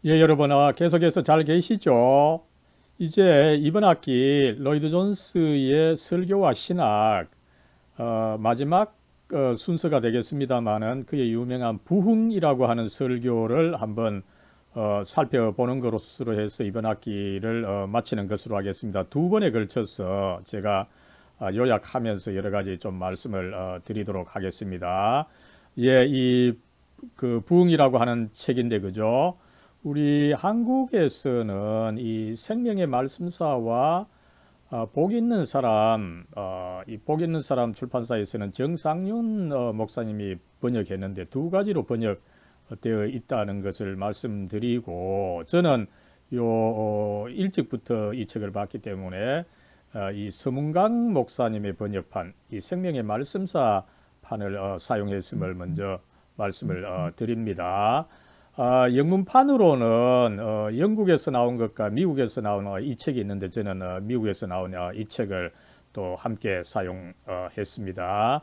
예, 여러분, 계속해서 잘 계시죠? 이제 이번 학기 로이드 존스의 설교와 신학, 마지막 순서가 되겠습니다만은 그의 유명한 부흥이라고 하는 설교를 한번 살펴보는 것으로 해서 이번 학기를 마치는 것으로 하겠습니다. 두 번에 걸쳐서 제가 요약하면서 여러 가지 좀 말씀을 드리도록 하겠습니다. 예, 이 그 부흥이라고 하는 책인데 그죠? 우리 한국에서는 이 생명의 말씀사와 복 있는 사람, 이 복 있는 사람 출판사에서는 정상윤 목사님이 번역했는데 두 가지로 번역되어 있다는 것을 말씀드리고 저는 일찍부터 이 책을 봤기 때문에 이 서문강 목사님의 번역판, 이 생명의 말씀사 판을 사용했음을 먼저 말씀을 드립니다. 영문판으로는 영국에서 나온 것과 미국에서 나온 이 책이 있는데 저는 미국에서 나온 이 책을 또 함께 사용했습니다.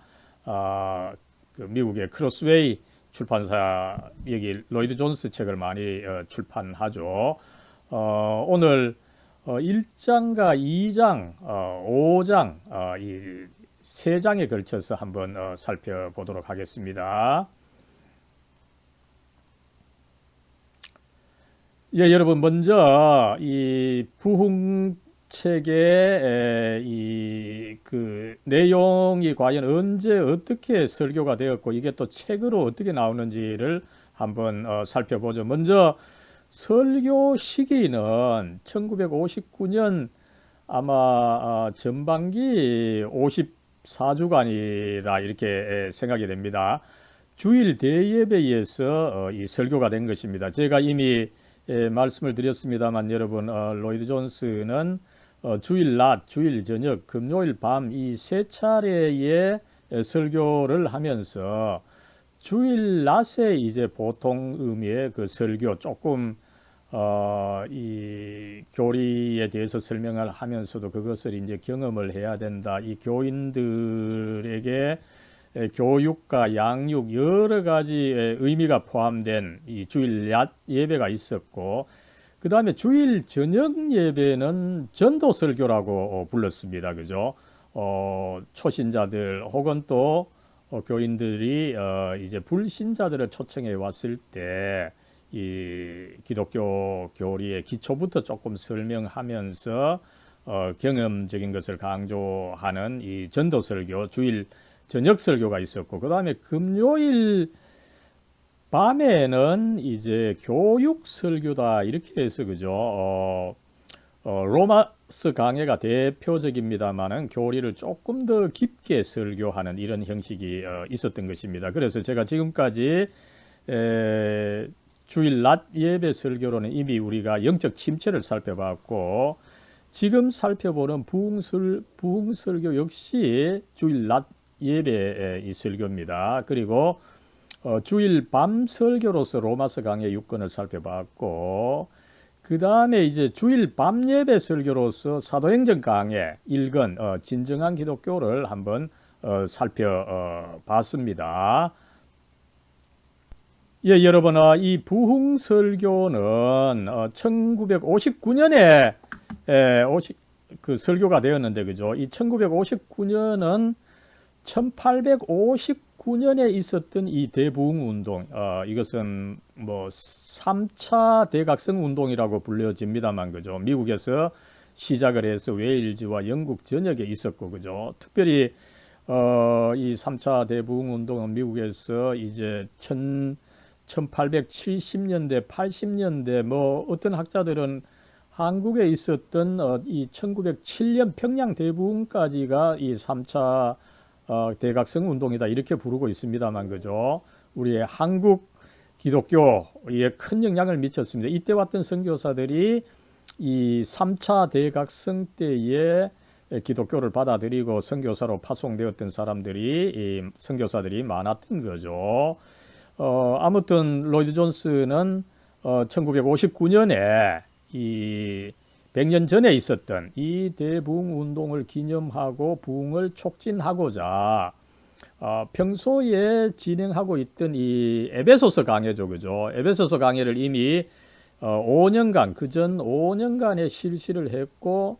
그 미국의 크로스웨이 출판사 여기 로이드 존스 책을 많이 출판하죠. 오늘 1장과 2장, 5장 이 세 장에 걸쳐서 한번 살펴보도록 하겠습니다. 예, 여러분 먼저 이 부흥 책의 이 그 내용이 과연 언제 어떻게 설교가 되었고 이게 또 책으로 어떻게 나오는지를 한번 살펴보죠. 먼저 설교 시기는 1959년 아마 전반기 54주간이라 이렇게 생각이 됩니다. 주일 대예배에서 이 설교가 된 것입니다. 제가 이미 말씀을 드렸습니다만 여러분 로이드 존스는 주일 낮, 주일 저녁, 금요일 밤 이 세 차례의 설교를 하면서 주일 낮에 이제 보통 의미의 그 설교 조금 이 교리에 대해서 설명을 하면서도 그것을 이제 경험을 해야 된다. 이 교인들에게 교육과 양육 여러 가지의 의미가 포함된 이 주일 낮 예배가 있었고 그 다음에 주일 저녁 예배는 전도 설교라고 불렀습니다. 그죠? 초신자들 혹은 또 교인들이 이제 불신자들을 초청해 왔을 때 이 기독교 교리의 기초부터 조금 설명하면서 경험적인 것을 강조하는 이 전도 설교, 주일 저녁 설교가 있었고 그 다음에 금요일 밤에는 이제 교육 설교다 이렇게 해서 그죠. 로마서 강해가 대표적입니다만은 교리를 조금 더 깊게 설교하는 이런 형식이 있었던 것입니다. 그래서 제가 지금까지 주일 낮 예배 설교로는 이미 우리가 영적 침체를 살펴봤고 지금 살펴보는 부흥 설교 역시 주일 낮 예배의 이 설교입니다. 그리고 주일 밤 설교로서 로마서 강해 6권을 살펴봤고 그 다음에 이제 주일 밤 예배 설교로서 사도행전 강해 1권 진정한 기독교를 한번 살펴봤습니다. 예, 여러분 이 부흥 설교는 1959년에 그 설교가 되었는데 그죠? 이 1959년은 1859년에 있었던 이 대부흥 운동, 이것은 뭐 3차 대각성 운동이라고 불려집니다만, 그죠? 미국에서 시작을 해서 웨일즈와 영국 전역에 있었고, 그죠? 특별히, 이 3차 대부흥 운동은 미국에서 이제 1870년대, 80년대, 뭐 어떤 학자들은 한국에 있었던 이 1907년 평양 대부흥까지가 이 3차 대각성 운동이다 이렇게 부르고 있습니다만 그죠. 우리의 한국 기독교에 큰 영향을 미쳤습니다. 이때 왔던 선교사들이 이 3차 대각성 때에 기독교를 받아들이고 선교사로 파송되었던 사람들이 선교사들이 많았던 거죠. 아무튼 로이드 존스는 1959년에 이 100년 전에 있었던 이 대부흥 운동을 기념하고 부흥을 촉진하고자 평소에 진행하고 있던 이 에베소서 강해죠, 그죠? 에베소서 강해를 이미 5년간 그전 5년간의 실시를 했고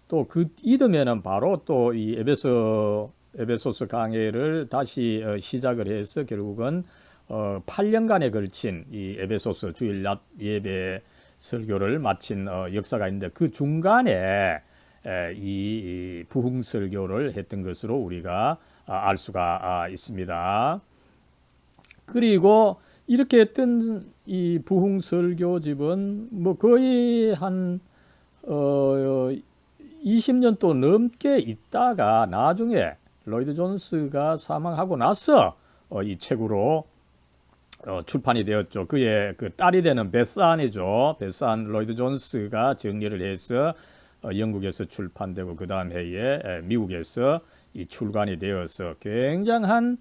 또 그 이듬해는 바로 또 이 에베소서 강해를 다시 시작을 해서 결국은 8년간에 걸친 이 에베소서 주일 낮 예배 설교를 마친 역사가 있는데 그 중간에 이 부흥 설교를 했던 것으로 우리가 알 수가 있습니다. 그리고 이렇게 했던 이 부흥 설교집은 뭐 거의 한 20년 또 넘게 있다가 나중에 로이드 존스가 사망하고 나서 이 책으로 출판이 되었죠. 그의 그 딸이 되는 베스안이죠. 베스안 로이드 존스가 정리를 해서 영국에서 출판되고 그 다음 해에 미국에서 이 출간이 되어서 굉장한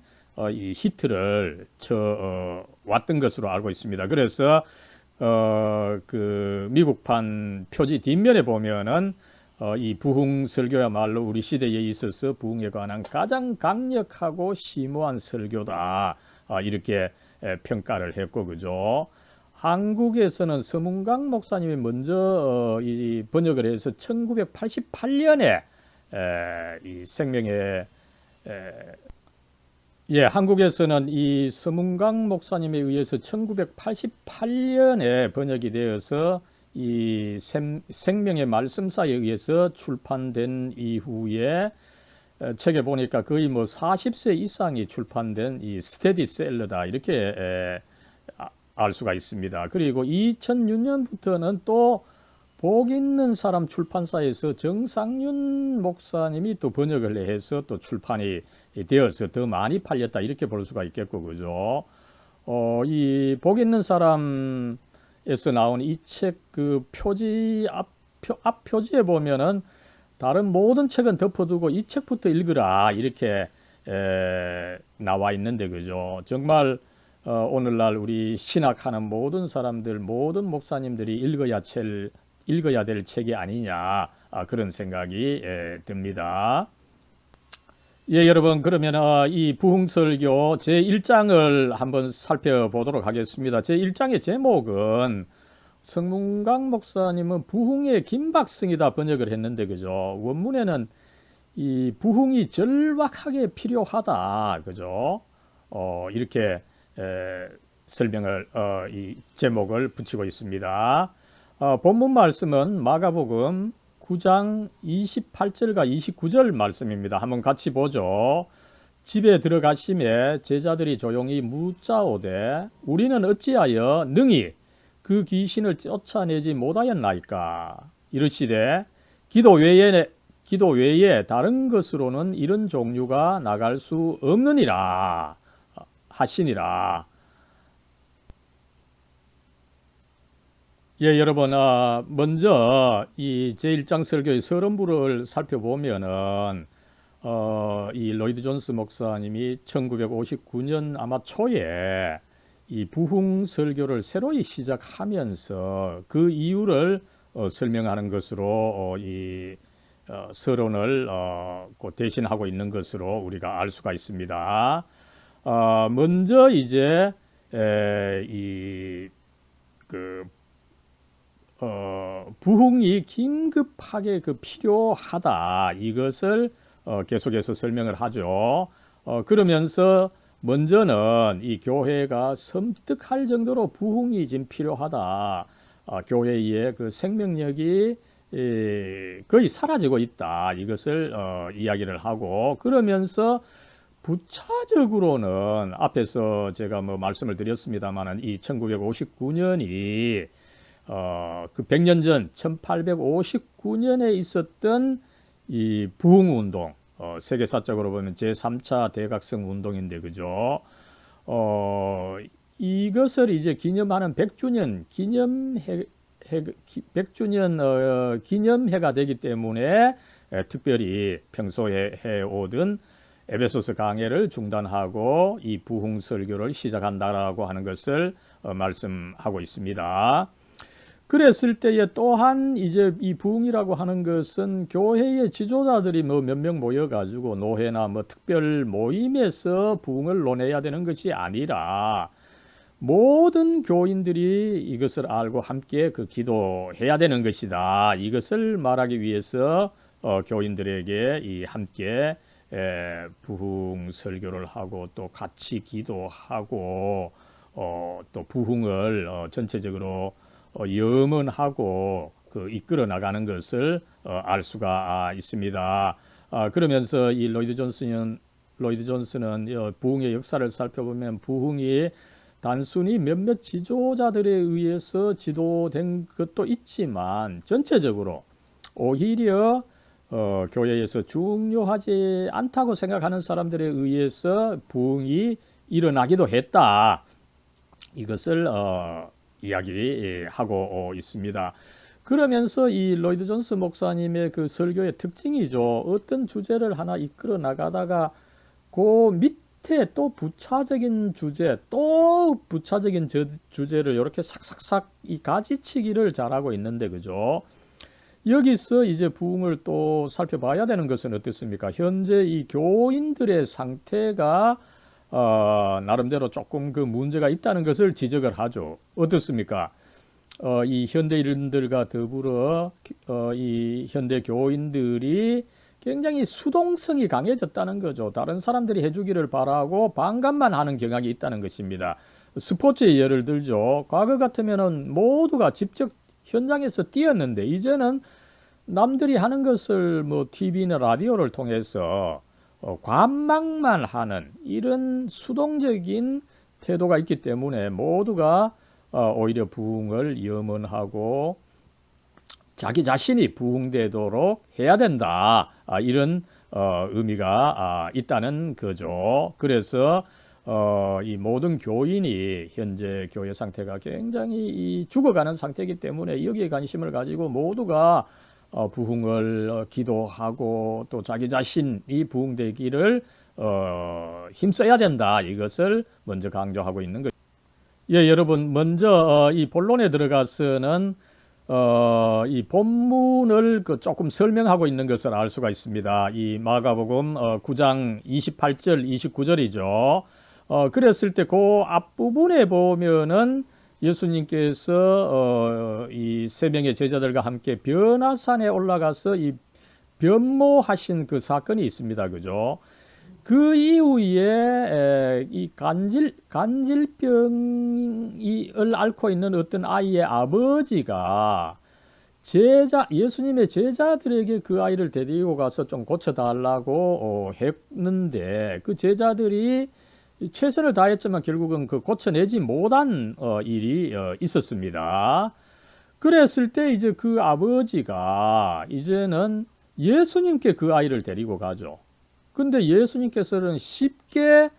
이 히트를 쳐 왔던 것으로 알고 있습니다. 그래서 그 미국판 표지 뒷면에 보면은 이 부흥 설교야말로 우리 시대에 있어서 부흥에 관한 가장 강력하고 심오한 설교다. 이렇게 평가를 했고, 그죠? 한국에서는 서문강 목사님이 먼저 이 번역을 해서 1988년에 이 생명의 한국에서는 이 서문강 목사님에 의해서 1988년에 번역이 되어서 이 생명의 말씀사에 의해서 출판된 이후에 책에 보니까 거의 뭐 40세 이상이 출판된 이 스테디셀러다 이렇게 알 수가 있습니다. 그리고 2006년부터는 또 복 있는 사람 출판사에서 정상윤 목사님이 또 번역을 해서 또 출판이 되어서 더 많이 팔렸다 이렇게 볼 수가 있겠고, 그죠? 이 복 있는 사람에서 나온 이 책 그 표지 앞 표지에 보면은 다른 모든 책은 덮어두고 이 책부터 읽으라 이렇게 나와 있는데, 그죠? 정말 오늘날 우리 신학하는 모든 사람들, 모든 목사님들이 읽어야 될 책이 아니냐 그런 생각이 듭니다. 예, 여러분 그러면 이 부흥설교 제1장을 한번 살펴보도록 하겠습니다. 제1장의 제목은 성문강 목사님은 부흥의 김박승이다 번역을 했는데, 그죠? 원문에는 이 부흥이 절박하게 필요하다, 그죠? 이렇게 설명을 이 제목을 붙이고 있습니다. 본문 말씀은 마가복음 9장 28절과 29절 말씀입니다. 한번 같이 보죠. 집에 들어가심에 제자들이 조용히 묻자오되 우리는 어찌하여 능히 그 귀신을 쫓아내지 못하였나이까? 이르시되 기도 외에 다른 것으로는 이런 종류가 나갈 수 없느니라 하시니라. 예, 여러분, 먼저 이 제1장 설교의 서론부를 살펴보면은 이 로이드 존스 목사님이 1959년 아마 초에 이 부흥 설교를 새로이 시작하면서 그 이유를 설명하는 것으로 이 서론을 대신하고 있는 것으로 우리가 알 수가 있습니다. 먼저 이제 부흥이 긴급하게 필요하다 이것을 계속해서 설명을 하죠. 그러면서 먼저는 이 교회가 섬뜩할 정도로 부흥이 지금 필요하다. 교회의 그 생명력이 거의 사라지고 있다. 이것을 이야기를 하고 그러면서 부차적으로는 앞에서 제가 뭐 말씀을 드렸습니다만은 이 1959년이 그 100년 전 1859년에 있었던 이 부흥 운동 세계사적으로 보면 제3차 대각성 운동인데, 그죠? 이것을 이제 기념하는 100주년 기념해가 되기 때문에 특별히 평소에 해오던 에베소서 강해를 중단하고 이 부흥 설교를 시작한다라고 하는 것을 말씀하고 있습니다. 그랬을 때에 또한 이제 이 부흥이라고 하는 것은 교회의 지도자들이 뭐 몇 명 모여가지고 노회나 뭐 특별 모임에서 부흥을 논해야 되는 것이 아니라 모든 교인들이 이것을 알고 함께 그 기도해야 되는 것이다. 이것을 말하기 위해서 교인들에게 이 함께 부흥 설교를 하고 또 같이 기도하고 또 부흥을 전체적으로 염원하고 그 이끌어 나가는 것을 알 수가 있습니다. 그러면서 이 로이드 존슨은 부흥의 역사를 살펴보면 부흥이 단순히 몇몇 지도자들에 의해서 지도된 것도 있지만 전체적으로 오히려 교회에서 중요하지 않다고 생각하는 사람들에 의해서 부흥이 일어나기도 했다. 이것을 이야기하고 있습니다. 그러면서 이 로이드 존스 목사님의 그 설교의 특징이죠. 어떤 주제를 하나 이끌어 나가다가 그 밑에 또 부차적인 주제, 또 부차적인 주제를 이렇게 삭삭삭 이 가지치기를 잘하고 있는데, 그죠? 여기서 이제 부흥을 또 살펴봐야 되는 것은 어떻습니까? 현재 이 교인들의 상태가 나름대로 조금 그 문제가 있다는 것을 지적을 하죠. 어떻습니까? 이 현대인들과 더불어 이 현대 교인들이 굉장히 수동성이 강해졌다는 거죠. 다른 사람들이 해주기를 바라고 반감만 하는 경향이 있다는 것입니다. 스포츠의 예를 들죠. 과거 같으면은 모두가 직접 현장에서 뛰었는데 이제는 남들이 하는 것을 뭐 TV나 라디오를 통해서 관망만 하는 이런 수동적인 태도가 있기 때문에 모두가 오히려 부흥을 염원하고 자기 자신이 부흥되도록 해야 된다. 이런 의미가 있다는 거죠. 그래서 이 모든 교인이 현재 교회 상태가 굉장히 죽어가는 상태이기 때문에 여기에 관심을 가지고 모두가 부흥을 기도하고 또 자기 자신이 부흥되기를 힘써야 된다. 이것을 먼저 강조하고 있는 거죠. 예, 여러분 먼저 이 본론에 들어가서는 이 본문을 조금 설명하고 있는 것을 알 수가 있습니다. 이 마가복음 9장 28절, 29절이죠. 그랬을 때 그 앞부분에 보면은 예수님께서 이 세 명의 제자들과 함께 변화산에 올라가서 이 변모하신 그 사건이 있습니다. 그죠? 그 이후에 이 간질병을 앓고 있는 어떤 아이의 아버지가 예수님의 제자들에게 그 아이를 데리고 가서 좀 고쳐달라고 했는데 그 제자들이 최선을 다했지만 결국은 그 고쳐내지 못한 일이 있었습니다. 그랬을 때 이제 그 아버지가 이제는 예수님께 그 아이를 데리고 가죠. 근데 예수님께서는 쉽게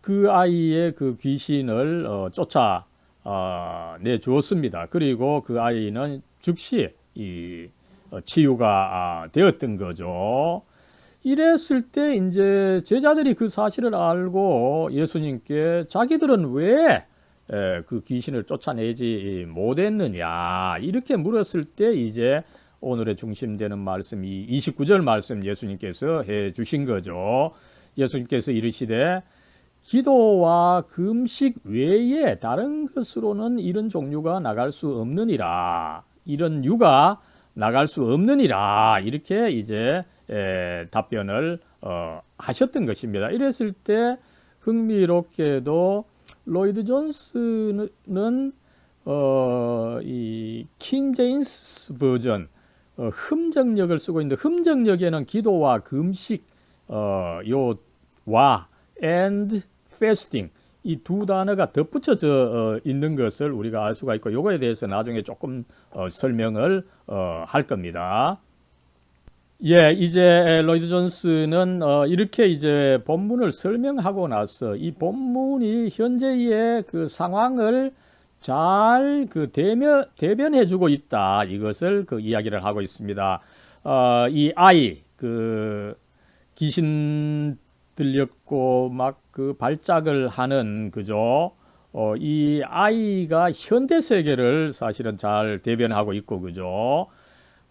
그 아이의 그 귀신을 쫓아내 주었습니다. 그리고 그 아이는 즉시 치유가 되었던 거죠. 이랬을 때 이제 제자들이 그 사실을 알고 예수님께 자기들은 왜 그 귀신을 쫓아내지 못했느냐 이렇게 물었을 때 이제 오늘의 중심되는 말씀이 29절 말씀 예수님께서 해 주신 거죠. 예수님께서 이르시되 기도와 금식 외에 다른 것으로는 이런 종류가 나갈 수 없느니라. 이런 유가 나갈 수 없느니라. 이렇게 이제 답변을 하셨던 것입니다. 이랬을 때 흥미롭게도 로이드 존스는 이 킹 제임스 버전 흠정역을 쓰고 있는데 흠정역에는 기도와 금식 요와 and fasting 이 두 단어가 덧붙여져 있는 것을 우리가 알 수가 있고 요거에 대해서 나중에 조금 설명을 할 겁니다. 예, 이제 로이드 존스는 이렇게 이제 본문을 설명하고 나서 이 본문이 현재의 그 상황을 잘 그 대변해주고 있다. 이것을 그 이야기를 하고 있습니다. 이 아이 그 귀신 들렸고 막 그 발작을 하는 그죠? 이 아이가 현대 세계를 사실은 잘 대변하고 있고 그죠?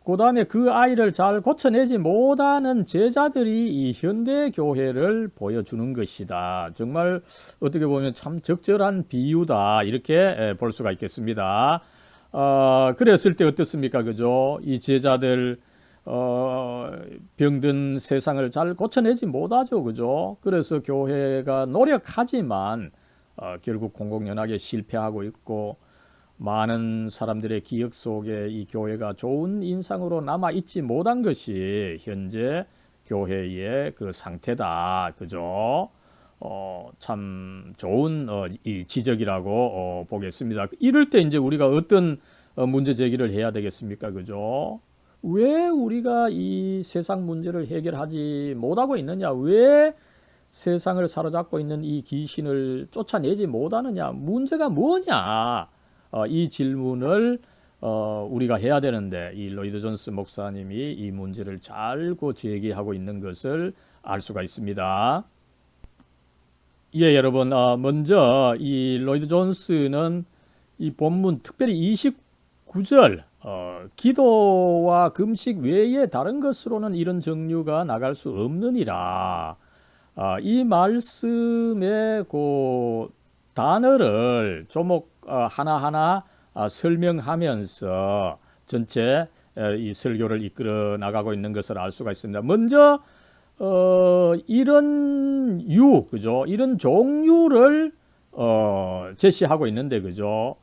그 다음에 그 아이를 잘 고쳐내지 못하는 제자들이 이 현대 교회를 보여주는 것이다. 정말 어떻게 보면 참 적절한 비유다. 이렇게 볼 수가 있겠습니다. 그랬을 때 어떻습니까? 그죠? 이 제자들, 병든 세상을 잘 고쳐내지 못하죠. 그죠? 그래서 교회가 노력하지만, 결국 공공연하게 실패하고 있고, 많은 사람들의 기억 속에 이 교회가 좋은 인상으로 남아 있지 못한 것이 현재 교회의 그 상태다. 그죠? 참 좋은 이 지적이라고 보겠습니다. 이럴 때 이제 우리가 어떤 문제 제기를 해야 되겠습니까? 그죠? 왜 우리가 이 세상 문제를 해결하지 못하고 있느냐? 왜 세상을 사로잡고 있는 이 귀신을 쫓아내지 못하느냐? 문제가 뭐냐? 이 질문을 우리가 해야 되는데 이 로이드 존스 목사님이 이 문제를 잘 제기하고 있는 것을 알 수가 있습니다. 예, 여러분, 먼저 이 로이드 존스는 이 본문 특별히 29절 기도와 금식 외에 다른 것으로는 이런 정류가 나갈 수 없느니라. 이 말씀의 그 단어를 조목 하나하나 설명하면서 전체 이 설교를 이끌어 나가고 있는 것을 알 수가 있습니다. 먼저 이런 그죠? 이런 종류를 제시하고 있는데, 그죠?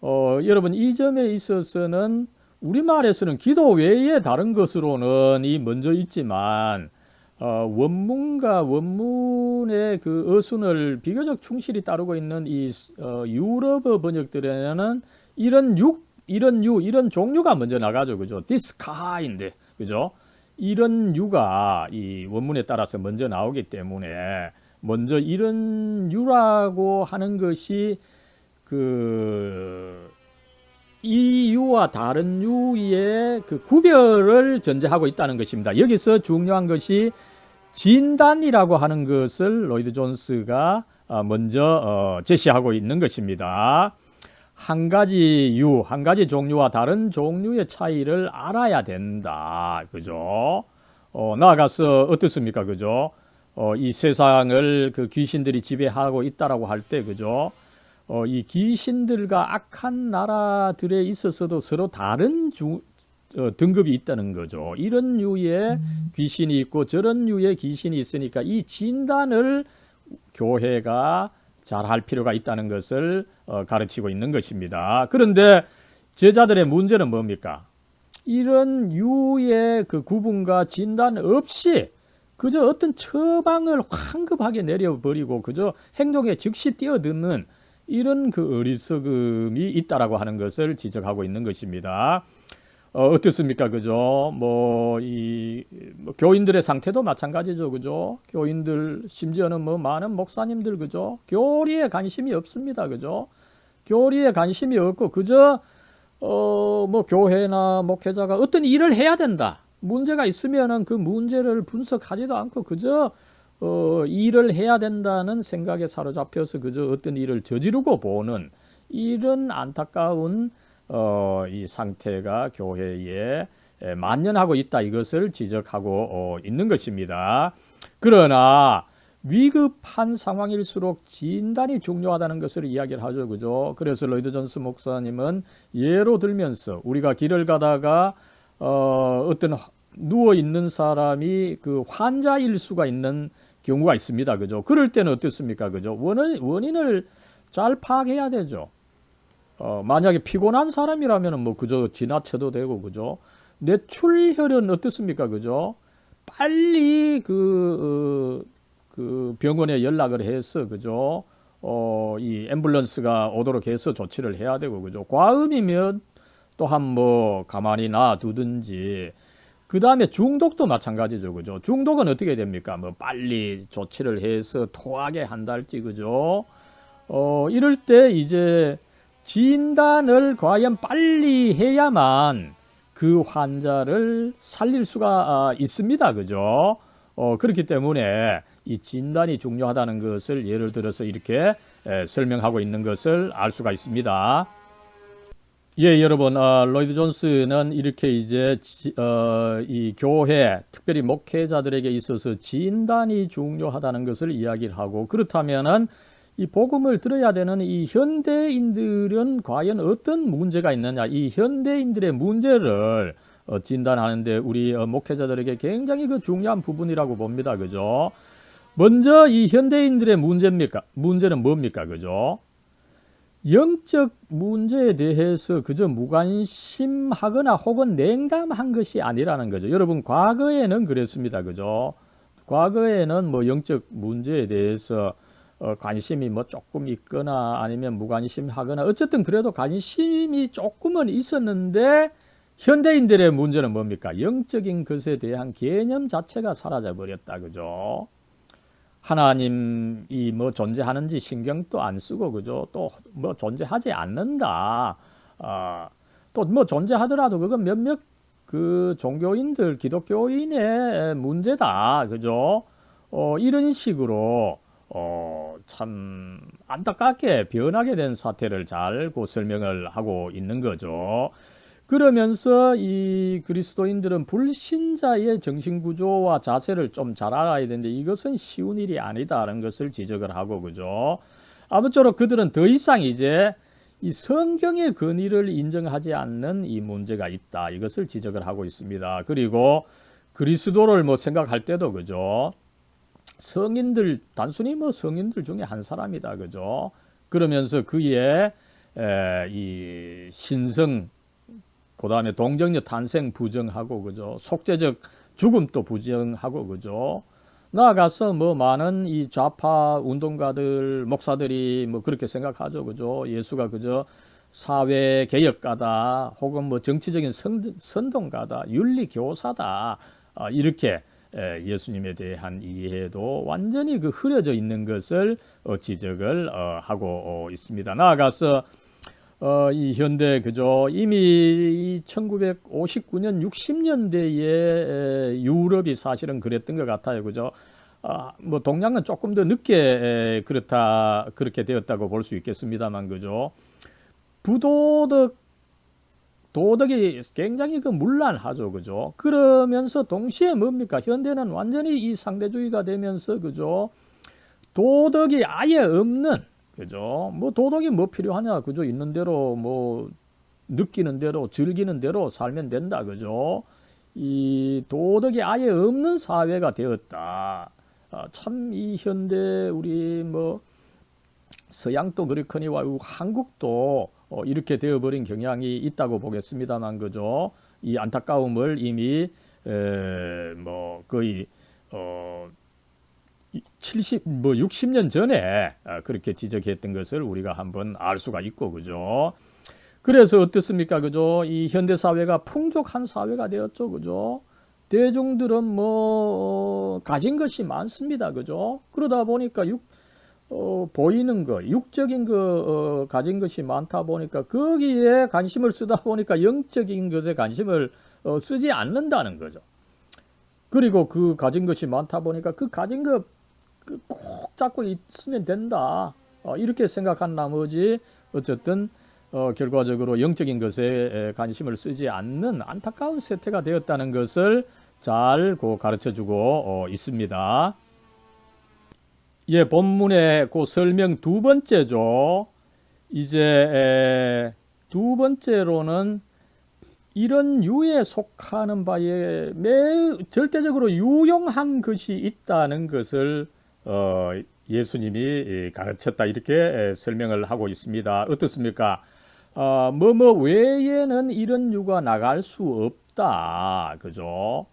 여러분, 이 점에 있어서는 우리말에서는 기도 외에 다른 것으로는 이 먼저 있지만, 원문과 원문의 그 어순을 비교적 충실히 따르고 있는 이 유럽어 번역들에는 이런 종류가 먼저 나가죠. 그죠? This kind, 그죠? 이런 유가 이 원문에 따라서 먼저 나오기 때문에 먼저 이런 유라고 하는 것이 이 유와 다른 유의 그 구별을 전제하고 있다는 것입니다. 여기서 중요한 것이 진단이라고 하는 것을 로이드 존스가 먼저 제시하고 있는 것입니다. 한 가지 한 가지 종류와 다른 종류의 차이를 알아야 된다. 그죠? 나아가서 어떻습니까? 그죠? 이 세상을 그 귀신들이 지배하고 있다라고 할 때, 그죠? 이 귀신들과 악한 나라들에 있어서도 서로 다른 등급이 있다는 거죠. 이런 류의 귀신이 있고 저런 류의 귀신이 있으니까 이 진단을 교회가 잘 할 필요가 있다는 것을 가르치고 있는 것입니다. 그런데 제자들의 문제는 뭡니까? 이런 유의 그 구분과 진단 없이 그저 어떤 처방을 황급하게 내려버리고 그저 행동에 즉시 뛰어드는 이런 그 어리석음이 있다라고 하는 것을 지적하고 있는 것입니다. 어떻습니까? 그죠? 교인들의 상태도 마찬가지죠. 그죠? 교인들, 심지어는 많은 목사님들, 그죠? 교리에 관심이 없습니다. 그죠? 교리에 관심이 없고, 그저, 교회나 목회자가 어떤 일을 해야 된다. 문제가 있으면은 그 문제를 분석하지도 않고, 그저, 일을 해야 된다는 생각에 사로잡혀서 그저 어떤 일을 저지르고 보는 이런 안타까운 이 상태가 교회에 만연하고 있다. 이것을 지적하고 있는 것입니다. 그러나 위급한 상황일수록 진단이 중요하다는 것을 이야기를 하죠. 그죠? 그래서 로이드 존스 목사님은 예로 들면서 우리가 길을 가다가 어떤 누워 있는 사람이 그 환자일 수가 있는 경우가 있습니다. 그죠? 그럴 때는 어떻습니까? 그죠? 원인을 잘 파악해야 되죠. 만약에 피곤한 사람이라면 그저 지나쳐도 되고, 그죠? 뇌출혈은 어떻습니까? 그죠? 빨리 그 병원에 연락을 해서, 그죠? 이 앰뷸런스가 오도록 해서 조치를 해야 되고, 그죠? 과음이면 또한 가만히 놔두든지, 그 다음에 중독도 마찬가지죠. 그죠? 중독은 어떻게 됩니까? 빨리 조치를 해서 토하게 한달지, 그죠? 이럴 때 이제 진단을 과연 빨리 해야만 그 환자를 살릴 수가 있습니다. 그죠? 그렇기 때문에 이 진단이 중요하다는 것을 예를 들어서 이렇게 설명하고 있는 것을 알 수가 있습니다. 예, 여러분, 로이드 존스는 이렇게 이제 이 교회, 특별히 목회자들에게 있어서 진단이 중요하다는 것을 이야기를 하고, 그렇다면은 이 복음을 들어야 되는 이 현대인들은 과연 어떤 문제가 있느냐, 이 현대인들의 문제를 진단하는데 우리 목회자들에게 굉장히 그 중요한 부분이라고 봅니다. 그죠? 먼저 이 현대인들의 문제는 뭡니까? 그죠? 영적 문제에 대해서 그저 무관심하거나 혹은 냉담한 것이 아니라는 거죠. 여러분, 과거에는 그랬습니다. 그죠? 과거에는 뭐 영적 문제에 대해서 관심이 뭐 조금 있거나 아니면 무관심하거나 어쨌든 그래도 관심이 조금은 있었는데 현대인들의 문제는 뭡니까? 영적인 것에 대한 개념 자체가 사라져 버렸다. 그죠? 하나님이 뭐 존재하는지 신경도 안 쓰고, 그죠? 또 뭐 존재하지 않는다. 또 뭐 존재하더라도 그건 몇몇 그 종교인들, 기독교인의 문제다. 그죠? 이런 식으로, 참 안타깝게 변하게 된 사태를 잘 설명을 하고 있는 거죠. 그러면서 이 그리스도인들은 불신자의 정신구조와 자세를 좀 잘 알아야 되는데 이것은 쉬운 일이 아니다라는 것을 지적을 하고, 그죠? 아무쪼록 그들은 더 이상 이제 이 성경의 권위를 인정하지 않는 이 문제가 있다. 이것을 지적을 하고 있습니다. 그리고 그리스도를 뭐 생각할 때도, 그죠? 성인들, 단순히 뭐 성인들 중에 한 사람이다. 그죠? 그러면서 그의 이 신성, 그 다음에 동정녀 탄생 부정하고, 그죠? 속죄적 죽음도 부정하고, 그죠? 나아가서 뭐 많은 이 좌파 운동가들, 목사들이 뭐 그렇게 생각하죠. 그죠? 예수가 그저 사회 개혁가다, 혹은 뭐 정치적인 선동가다, 윤리 교사다, 이렇게 예수님에 대한 이해도 완전히 그 흐려져 있는 것을 지적을 하고 있습니다. 나아가서 이 현대, 그죠? 이미 1959년, 60년대에 유럽이 사실은 그랬던 것 같아요. 그죠? 뭐 동양은 조금 더 늦게 그렇게 되었다고 볼 수 있겠습니다만, 그죠? 도덕이 굉장히 그 문란하죠. 그죠? 그러면서 동시에 뭡니까? 현대는 완전히 이 상대주의가 되면서, 그죠? 도덕이 아예 없는, 그죠? 뭐 도덕이 뭐 필요하냐? 그죠? 있는 대로 뭐 느끼는 대로 즐기는 대로 살면 된다. 그죠? 이 도덕이 아예 없는 사회가 되었다. 참 이 현대 우리 뭐 서양도 그렇거니와 한국도 이렇게 되어버린 경향이 있다고 보겠습니다만, 그죠? 이 안타까움을 이미 뭐 거의 60년 전에 그렇게 지적했던 것을 우리가 한번 알 수가 있고, 그죠? 그래서 어떻습니까? 그죠? 이 현대 사회가 풍족한 사회가 되었죠. 그죠? 대중들은 뭐 가진 것이 많습니다. 그죠? 그러다 보니까 보이는 거, 육적인 거 가진 것이 많다 보니까 거기에 관심을 쓰다 보니까 영적인 것에 관심을 쓰지 않는다는 거죠. 그리고 그 가진 것이 많다 보니까 그 가진 것 꼭 잡고 있으면 된다. 이렇게 생각한 나머지 어쨌든 결과적으로 영적인 것에 관심을 쓰지 않는 안타까운 세태가 되었다는 것을 잘 가르쳐주고 있습니다. 예, 본문의 그 설명 두 번째죠. 이제 두 번째로는 이런 유에 속하는 바에 매우 절대적으로 유용한 것이 있다는 것을 예수님이 가르쳤다, 이렇게 설명을 하고 있습니다. 어떻습니까? 뭐뭐 외에는 이런 유가 나갈 수 없다. 그죠?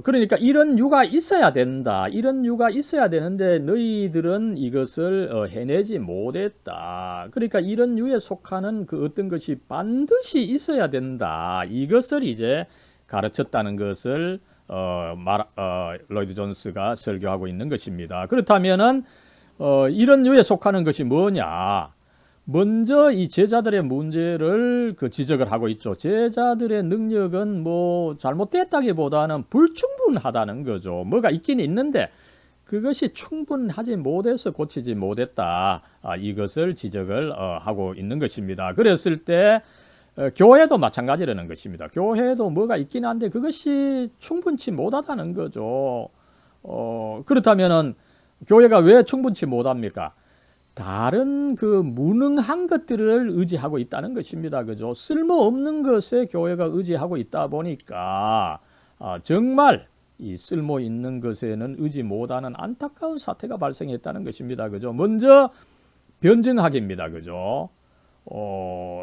그러니까 이런 유가 있어야 된다. 이런 유가 있어야 되는데 너희들은 이것을 해내지 못했다. 그러니까 이런 유에 속하는 그 어떤 것이 반드시 있어야 된다. 이것을 이제 가르쳤다는 것을 로이드 존스가 설교하고 있는 것입니다. 그렇다면은 이런 유에 속하는 것이 뭐냐? 먼저 이 제자들의 문제를 지적을 하고 있죠. 제자들의 능력은 뭐 잘못됐다기보다는 불충분하다는 거죠. 뭐가 있긴 있는데 그것이 충분하지 못해서 고치지 못했다. 이것을 지적을 하고 있는 것입니다. 그랬을 때 교회도 마찬가지라는 것입니다. 교회도 뭐가 있긴 한데 그것이 충분치 못하다는 거죠. 그렇다면은 교회가 왜 충분치 못합니까? 다른 그 무능한 것들을 의지하고 있다는 것입니다. 그죠? 쓸모없는 것에 교회가 의지하고 있다 보니까 정말 이 쓸모 있는 것에는 의지 못하는 안타까운 사태가 발생했다는 것입니다. 그죠? 먼저 변증학입니다. 그죠?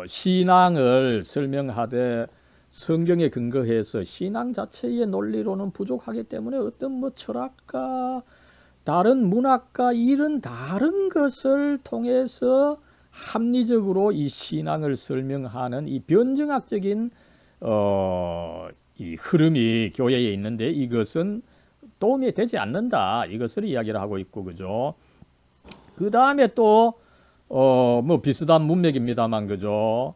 신앙을 설명하되 성경에 근거해서 신앙 자체의 논리로는 부족하기 때문에 어떤 뭐 철학가, 다른 문학가 이런 다른 것을 통해서 합리적으로 이 신앙을 설명하는 이 변증학적인 이 흐름이 교회에 있는데 이것은 도움이 되지 않는다. 이것을 이야기를 하고 있고, 그죠? 그 다음에 또 뭐 비슷한 문맥입니다만, 그죠?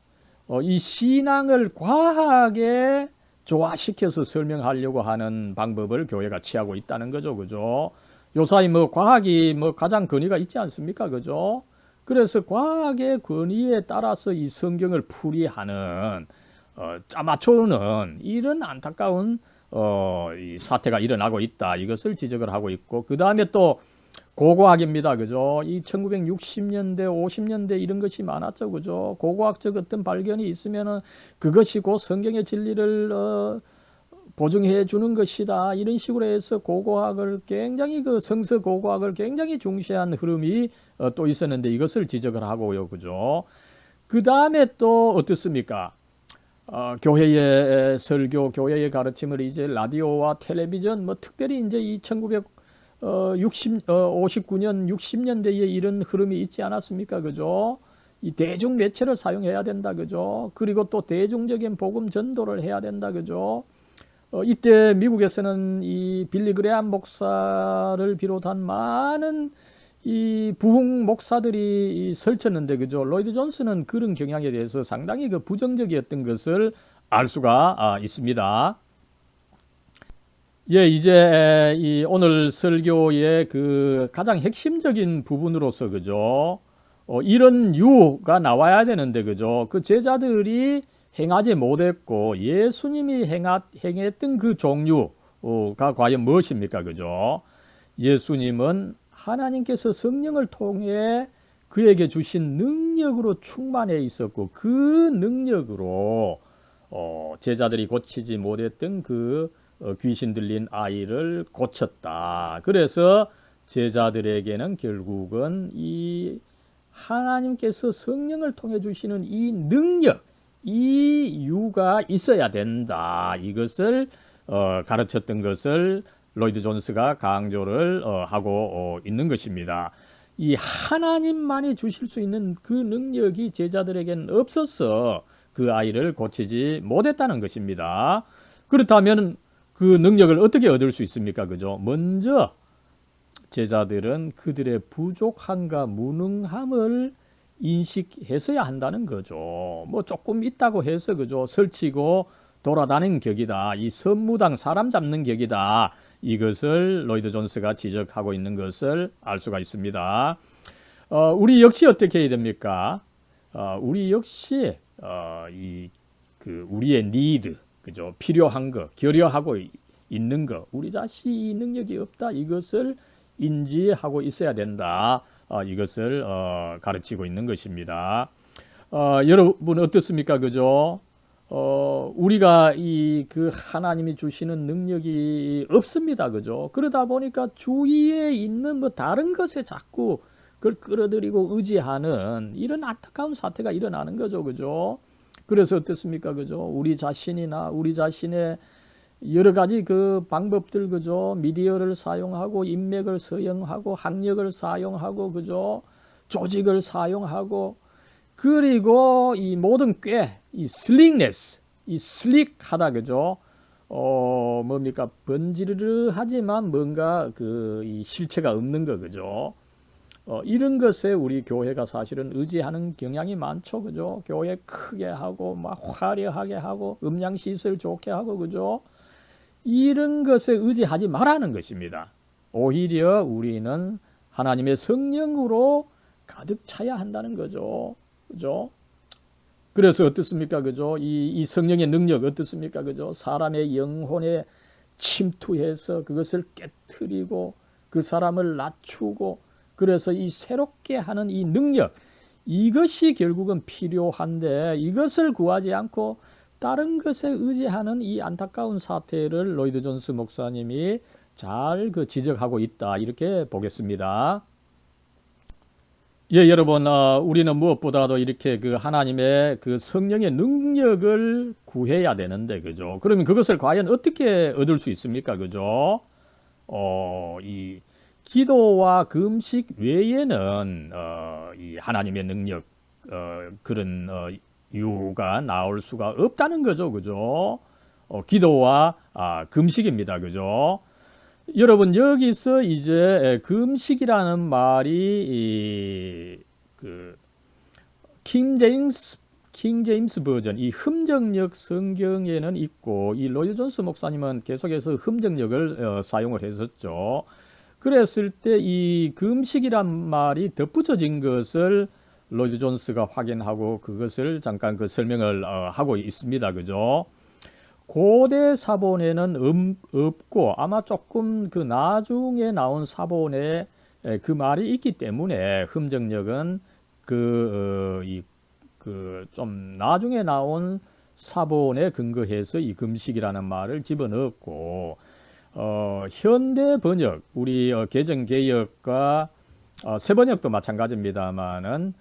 이 신앙을 과하게 조화시켜서 설명하려고 하는 방법을 교회가 취하고 있다는 거죠, 그죠? 요사이 뭐 과학이 뭐 가장 권위가 있지 않습니까, 그죠? 그래서 과학의 권위에 따라서 이 성경을 풀이하는 짜맞추는 이런 안타까운 이 사태가 일어나고 있다. 이것을 지적을 하고 있고, 그 다음에 또 고고학입니다. 그죠? 이 1960년대, 50년대 이런 것이 많았죠. 그죠? 고고학적 어떤 발견이 있으면은 그것이 곧 성경의 진리를 보증해 주는 것이다. 이런 식으로 해서 고고학을 굉장히 그 성서 고고학을 굉장히 중시한 흐름이 또 있었는데 이것을 지적을 하고요. 그죠? 그 다음에 또 어떻습니까? 교회의 설교, 교회의 가르침을 이제 라디오와 텔레비전, 뭐 특별히 이제 이 1959년, 60년대에 이런 흐름이 있지 않았습니까? 그죠? 이 대중 매체를 사용해야 된다. 그죠? 그리고 또 대중적인 복음 전도를 해야 된다. 그죠? 이때 미국에서는 이 빌리 그레암 목사를 비롯한 많은 이 부흥 목사들이 설쳤는데, 그죠? 로이드 존스는 그런 경향에 대해서 상당히 그 부정적이었던 것을 알 수가 있습니다. 예, 이제 이 오늘 설교의 그 가장 핵심적인 부분으로서, 그죠? 이런 유가 나와야 되는데, 그죠? 그 제자들이 행하지 못했고 예수님이 행했던 그 종류가 과연 무엇입니까? 그죠? 예수님은 하나님께서 성령을 통해 그에게 주신 능력으로 충만해 있었고 그 능력으로 제자들이 고치지 못했던 그 귀신 들린 아이를 고쳤다. 그래서 제자들에게는 결국은 이 하나님께서 성령을 통해 주시는 이 능력, 이 유가 있어야 된다. 이것을 가르쳤던 것을 로이드 존스가 강조를 하고 있는 것입니다. 이 하나님만이 주실 수 있는 그 능력이 제자들에게는 없어서 그 아이를 고치지 못했다는 것입니다. 그렇다면 그 능력을 어떻게 얻을 수 있습니까? 그죠? 먼저 제자들은 그들의 부족함과 무능함을 인식해서야 한다는 거죠. 뭐 조금 있다고 해서, 그죠? 설치고 돌아다니는 격이다. 이 선무당 사람 잡는 격이다. 이것을 로이드 존스가 지적하고 있는 것을 알 수가 있습니다. 우리 역시 어떻게 해야 됩니까? 우리 역시 우리의 니드, 그죠? 필요한 거, 결여하고 있는 거, 우리 자신이 이 능력이 없다. 이것을 인지하고 있어야 된다. 이것을 가르치고 있는 것입니다. 여러분 어떻습니까? 그죠? 우리가 그 하나님이 주시는 능력이 없습니다. 그죠? 그러다 보니까 주위에 있는 뭐 다른 것에 자꾸 그걸 끌어들이고 의지하는 이런 안타까운 사태가 일어나는 거죠. 그죠? 그래서 어떻습니까? 그죠? 우리 자신이나 우리 자신의 여러 가지 그 방법들, 그죠? 미디어를 사용하고 인맥을 사용하고 학력을 사용하고, 그죠? 조직을 사용하고, 그리고 이 모든 이 슬릭네스, 이 슬릭하다, 그죠? 뭡니까? 번지르르하지만 뭔가 이 실체가 없는 거, 그죠? 이런 것에 우리 교회가 사실은 의지하는 경향이 많죠, 그죠? 교회 크게 하고, 막 화려하게 하고, 음향시설 좋게 하고, 그죠? 이런 것에 의지하지 말라는 것입니다. 오히려 우리는 하나님의 성령으로 가득 차야 한다는 거죠. 그죠? 그래서 어떻습니까? 그죠? 이 성령의 능력 어떻습니까? 그죠? 사람의 영혼에 침투해서 그것을 깨트리고 그 사람을 낮추고 그래서 이 새롭게 하는 이 능력 이것이 결국은 필요한데 이것을 구하지 않고 다른 것에 의지하는 이 안타까운 사태를 로이드 존스 목사님이 잘 지적하고 있다 이렇게 보겠습니다. 예, 여러분, 우리는 무엇보다도 이렇게 하나님의 성령의 능력을 구해야 되는데, 그죠? 그러면 그것을 과연 어떻게 얻을 수 있습니까? 그죠? 이 기도와 금식 외에는, 이 하나님의 능력, 그런, 유가 나올 수가 없다는 거죠. 그죠? 기도와, 금식입니다. 그죠? 여러분 여기서 이제 금식이라는 말이 킹 제임스 버전 이 흠정역 성경에는 있고 이 로이드 존스 목사님은 계속해서 흠정역을 사용을 했었죠. 그랬을 때 이 금식이란 말이 덧붙여진 것을 로이드 존스가 확인하고 그것을 잠깐 설명을 하고 있습니다. 그죠? 고대 사본에는 없고 아마 조금 나중에 나온 사본에 그 말이 있기 때문에 흠정역은 좀 나중에 나온 사본에 근거해서 이 금식이라는 말을 집어넣었고 현대 번역 우리 개정개역과 새번역도 마찬가지입니다만은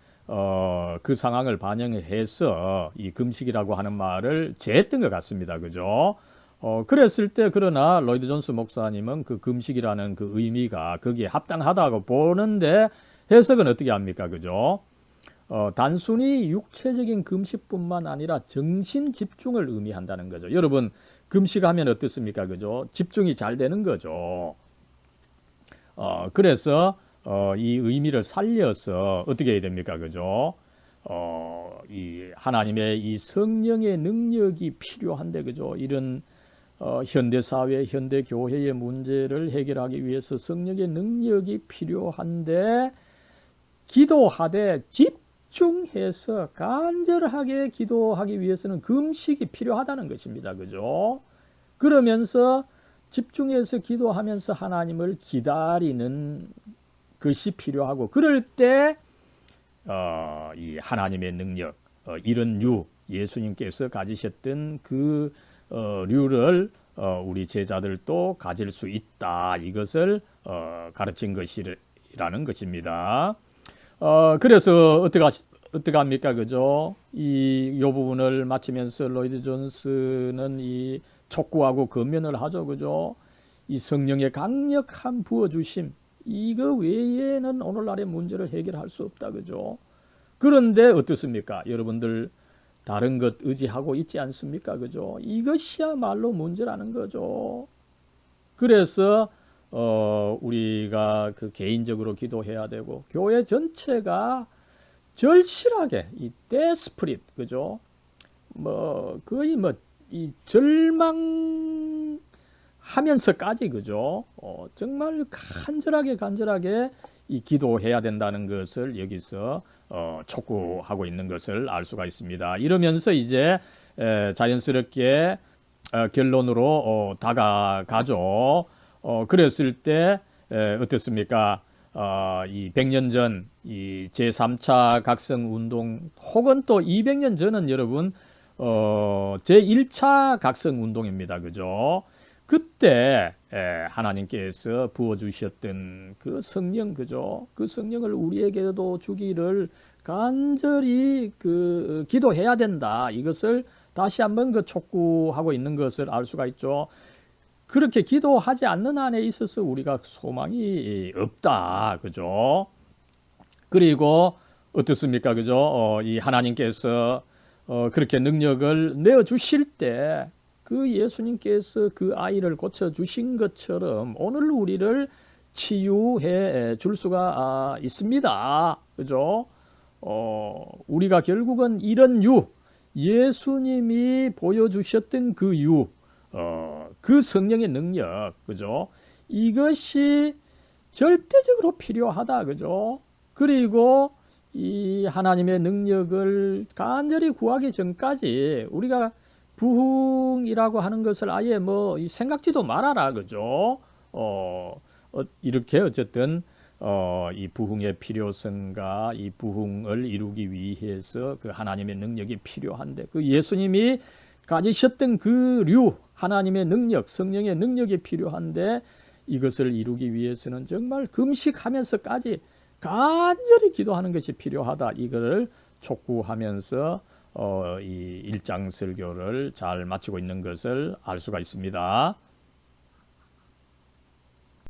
그 상황을 반영해서 이 금식이라고 하는 말을 제했던 것 같습니다. 그죠? 그랬을 때 그러나 로이드 존스 목사님은 그 금식이라는 그 의미가 거기에 합당하다고 보는데 해석은 어떻게 합니까? 그죠? 단순히 육체적인 금식뿐만 아니라 정신 집중을 의미한다는 거죠. 여러분 금식하면 어떻습니까? 그죠? 집중이 잘 되는 거죠. 그래서 이 의미를 살려서 어떻게 해야 됩니까? 그죠? 이 하나님의 이 성령의 능력이 필요한데, 그죠? 이런 현대 사회, 현대 교회의 문제를 해결하기 위해서 성령의 능력이 필요한데, 기도하되 집중해서 간절하게 기도하기 위해서는 금식이 필요하다는 것입니다. 그죠? 그러면서 집중해서 기도하면서 하나님을 기다리는 것이 필요하고 그럴 때 이 하나님의 능력 이런 예수님께서 가지셨던 그 류를 우리 제자들도 가질 수 있다 이것을 가르친 것이라는 것입니다. 그래서 어떻게 합니까? 그죠? 요 부분을 마치면서 로이드 존스는 이 촉구하고 권면을 하죠. 그죠? 이 성령의 강력한 부어주심 이거 외에는 오늘날의 문제를 해결할 수 없다. 그죠? 그런데 어떻습니까? 여러분들 다른 것 의지하고 있지 않습니까? 그죠? 이것이야말로 문제라는 거죠. 그래서 우리가 개인적으로 기도해야 되고 교회 전체가 절실하게 이 데스프릿 그죠? 거의 이 절망하면서까지 그죠? 정말 간절하게 이 기도해야 된다는 것을 여기서 촉구하고 있는 것을 알 수가 있습니다. 이러면서 이제 자연스럽게 결론으로 다가가죠. 그랬을 때 어떻습니까? 이 100년 전 이 제3차 각성운동 혹은 또 200년 전은 여러분 제1차 각성운동입니다. 그죠? 그때 하나님께서 부어주셨던 그 성령 그죠? 그 성령을 우리에게도 주기를 간절히 기도해야 된다. 이것을 다시 한번 촉구하고 있는 것을 알 수가 있죠. 그렇게 기도하지 않는 한에 있어서 우리가 소망이 없다. 그죠? 그리고 어떻습니까? 그죠? 이 하나님께서 그렇게 능력을 내어 주실 때 그 예수님께서 그 아이를 고쳐 주신 것처럼 오늘 우리를 치유해 줄 수가 있습니다. 그죠? 우리가 결국은 이런 예수님이 보여주셨던 그 성령의 능력, 그죠? 이것이 절대적으로 필요하다, 그죠? 그리고 이 하나님의 능력을 간절히 구하기 전까지 우리가 부흥이라고 하는 것을 아예 뭐 생각지도 말아라, 그죠? 이렇게 어쨌든 이 부흥의 필요성과 이 부흥을 이루기 위해서 그 하나님의 능력이 필요한데, 그 예수님이 가지셨던 그 하나님의 능력, 성령의 능력이 필요한데, 이것을 이루기 위해서는 정말 금식하면서까지 간절히 기도하는 것이 필요하다. 이거를 촉구하면서 이 일장 설교를 잘 마치고 있는 것을 알 수가 있습니다.